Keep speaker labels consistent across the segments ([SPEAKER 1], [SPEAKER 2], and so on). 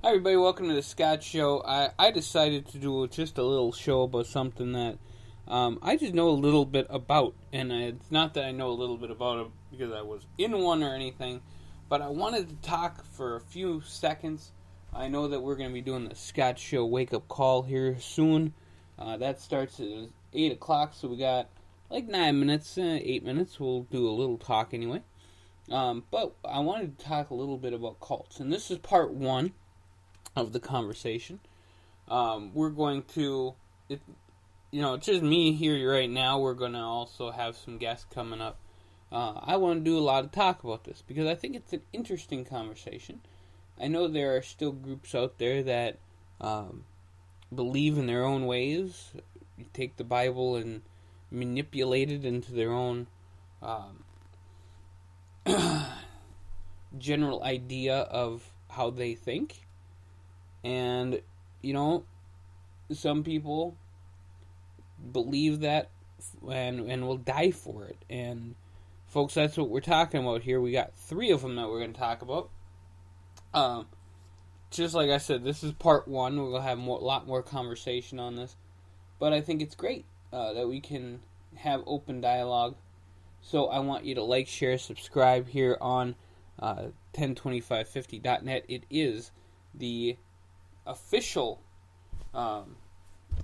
[SPEAKER 1] Hi everybody, welcome to the Scott Show. I decided to do just a little show about something that I just know a little bit about. And it's not that I know a little bit about it because I was in one or anything, but I wanted to talk for a few seconds. I know that we're going to be doing the Scott Show wake-up call here soon. That starts at 8 o'clock, so we got like 9 minutes, 8 minutes. We'll do a little talk anyway. But I wanted to talk a little bit about cults, and this is part one of the conversation. We're going to, it's just me here right now. We're going to also have some guests coming up. I want to do a lot of talk about this because I think it's an interesting conversation. I know there are still groups out there that believe in their own ways, you take the Bible and manipulate it into their own general idea of how they think. And, some people believe that and will die for it. And, folks, that's what we're talking about here. We got 3 of them that we're going to talk about. Just like I said, this is part 1. We'll have a lot more conversation on this. But I think it's great that we can have open dialogue. So I want you to like, share, subscribe here on 102550.net. It is the official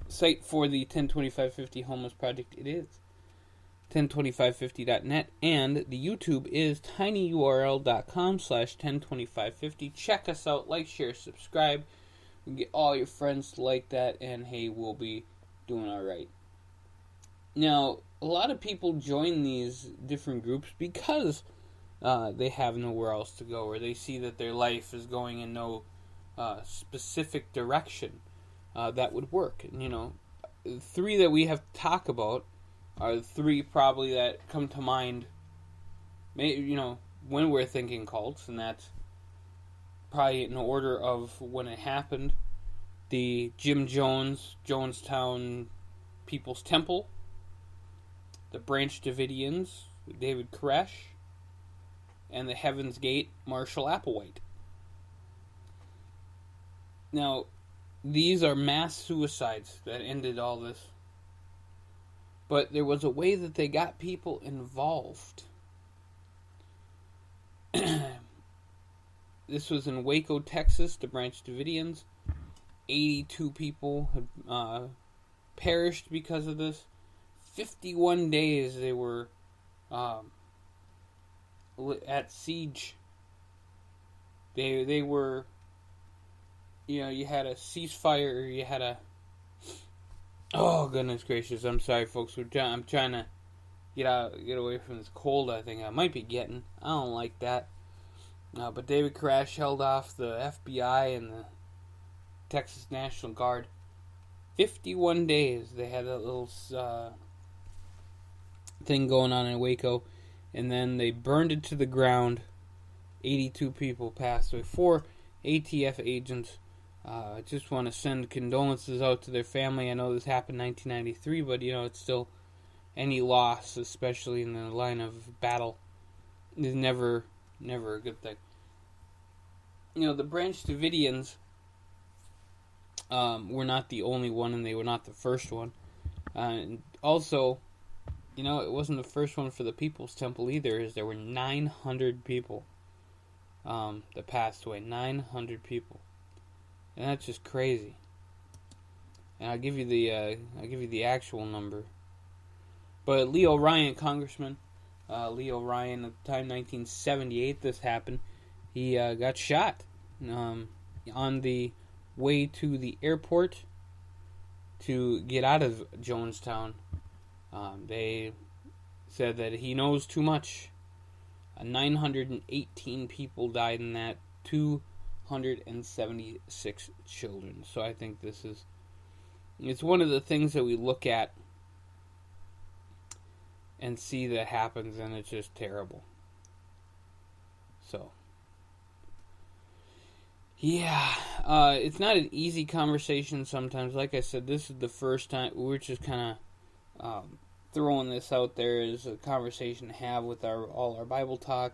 [SPEAKER 1] site for the 102550 Homeless Project. It is 102550.net, and the YouTube is tinyurl.com/102550. Check us out, like, share, subscribe, and get all your friends to like that, and hey, we'll be doing alright. Now, a lot of people join these different groups because they have nowhere else to go, or they see that their life is going in no specific direction that would work. And, 3 that we have to talk about are the 3 probably that come to mind, when we're thinking cults, and that's probably in order of when it happened. The Jim Jones, Jonestown People's Temple, the Branch Davidians, David Koresh, and the Heaven's Gate, Marshall Applewhite. Now, these are mass suicides that ended all this. But there was a way that they got people involved. This was in Waco, Texas, the Branch Davidians. 82 people have perished because of this. 51 days they were at siege. They were... you had a ceasefire, you had a... Oh, goodness gracious, I'm sorry, folks. I'm trying to get away from this cold I think I might be getting. I don't like that. But David Koresh held off the FBI and the Texas National Guard. 51 days they had that little thing going on in Waco, and then they burned it to the ground. 82 people passed away. 4 ATF agents. I just want to send condolences out to their family. I know this happened in 1993, but it's still any loss, especially in the line of battle, is never a good thing. The Branch Davidians were not the only one, and they were not the first one. And also, it wasn't the first one for the People's Temple either, as there were 900 people that passed away. 900 people. And that's just crazy. And I'll give you the actual number. But Leo Ryan, Congressman Leo Ryan, at the time, 1978, this happened. He got shot on the way to the airport to get out of Jonestown. They said that he knows too much. 918 people died in that. 276 children. So I think it's one of the things that we look at and see that happens, and it's just terrible. So, yeah, it's not an easy conversation sometimes. Like I said, this is the first time we're just kind of throwing this out there as a conversation to have with all our Bible talk.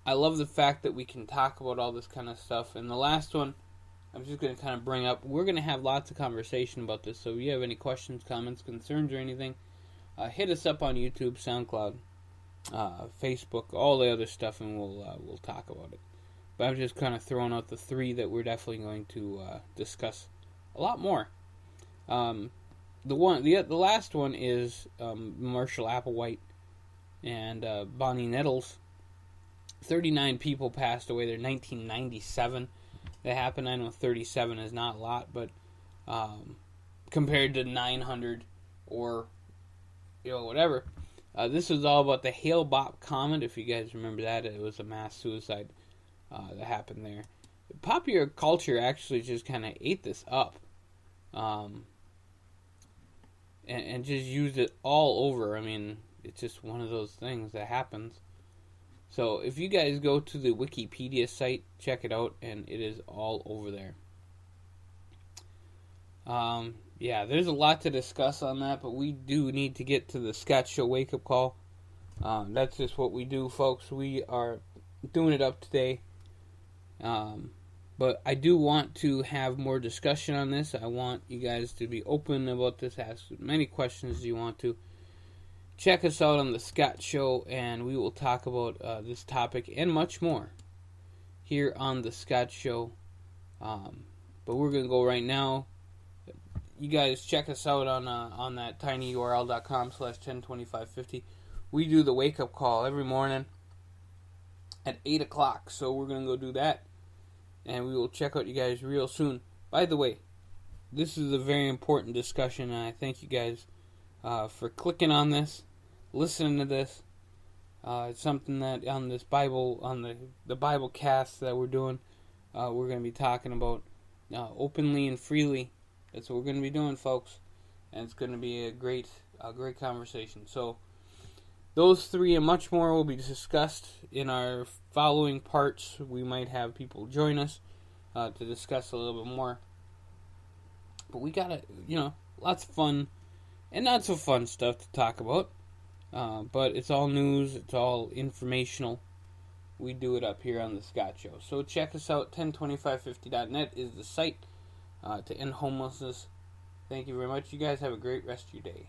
[SPEAKER 1] I love the fact that we can talk about all this kind of stuff. And the last one, I'm just going to kind of bring up, we're going to have lots of conversation about this. So if you have any questions, comments, concerns, or anything, hit us up on YouTube, SoundCloud, Facebook, all the other stuff, and we'll talk about it. But I'm just kind of throwing out the three that we're definitely going to discuss a lot more. The last one is Marshall Applewhite and Bonnie Nettles. 39 people passed away there in 1997. That happened. I know 37 is not a lot, but compared to 900 or whatever. This was all about the Hale-Bopp comet. If you guys remember that, it was a mass suicide that happened there. Popular culture actually just kind of ate this up, and just used it all over. I mean, it's just one of those things that happens. So if you guys go to the Wikipedia site, check it out, and it is all over there. Yeah, there's a lot to discuss on that, but we do need to get to the Scott Show wake-up call. That's just what we do, folks. We are doing it up today. But I do want to have more discussion on this. I want you guys to be open about this, ask as many questions as you want to. Check us out on the Scott Show, and we will talk about this topic and much more here on the Scott Show. But we're going to go right now. You guys check us out on that tinyurl.com/102550. We do the wake-up call every morning at 8 o'clock, so we're going to go do that, and we will check out you guys real soon. By the way, this is a very important discussion, and I thank you guys for clicking on this, listening to this. It's something that on this Bible, on the Bible cast that we're doing, we're going to be talking about openly and freely. That's what we're going to be doing, folks, and it's going to be a great conversation. So those three and much more will be discussed in our following parts. We might have people join us to discuss a little bit more. But we got lots of fun and not so fun stuff to talk about. But it's all news. It's all informational. We do it up here on the Scott Show. So check us out. 102550.net is the site to end homelessness. Thank you very much. You guys have a great rest of your day.